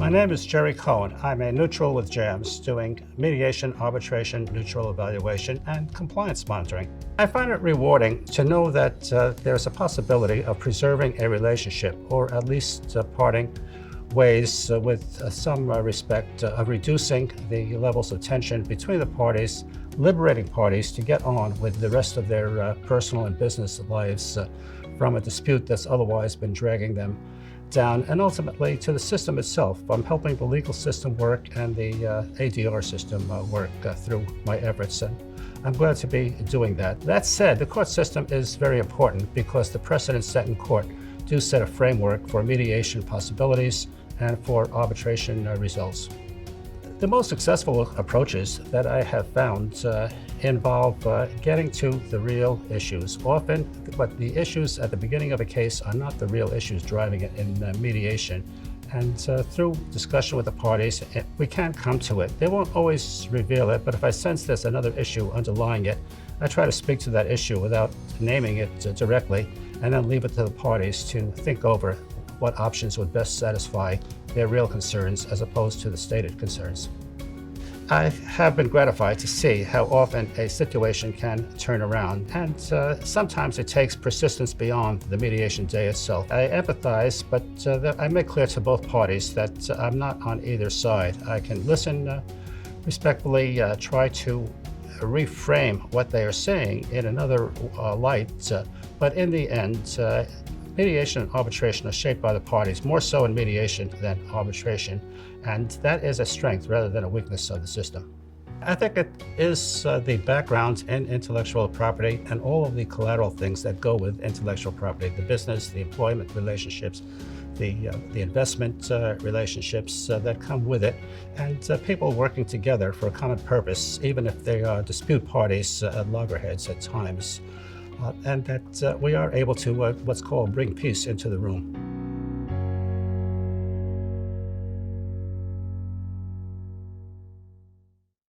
My name is Jerry Cohen. I'm a neutral with JAMS, doing mediation, arbitration, neutral evaluation, and compliance monitoring. I find it rewarding to know that there's a possibility of preserving a relationship, or at least parting ways with some respect, of reducing the levels of tension between the parties, liberating parties to get on with the rest of their personal and business lives from a dispute that's otherwise been dragging them down, and ultimately to the system itself. I'm helping the legal system work and the ADR system work through my efforts, and I'm glad to be doing that. That said, the court system is very important because the precedents set in court do set a framework for mediation possibilities and for arbitration results. The most successful approaches that I have found involve getting to the real issues. Often, but the issues at the beginning of a case are not the real issues driving it in mediation. And through discussion with the parties, we can come to it. They won't always reveal it, but if I sense there's another issue underlying it, I try to speak to that issue without naming it directly, and then leave it to the parties to think over what options would best satisfy their real concerns as opposed to the stated concerns. I have been gratified to see how often a situation can turn around, and sometimes it takes persistence beyond the mediation day itself. I empathize, but I make clear to both parties that I'm not on either side. I can listen respectfully, try to reframe what they are saying in another light, but in the end, mediation and arbitration are shaped by the parties, more so in mediation than arbitration, and that is a strength rather than a weakness of the system. I think it is the background in intellectual property and all of the collateral things that go with intellectual property, the business, the employment relationships, the investment relationships that come with it, and people working together for a common purpose, even if they are dispute parties at loggerheads at times. And that we are able to what's called bring peace into the room.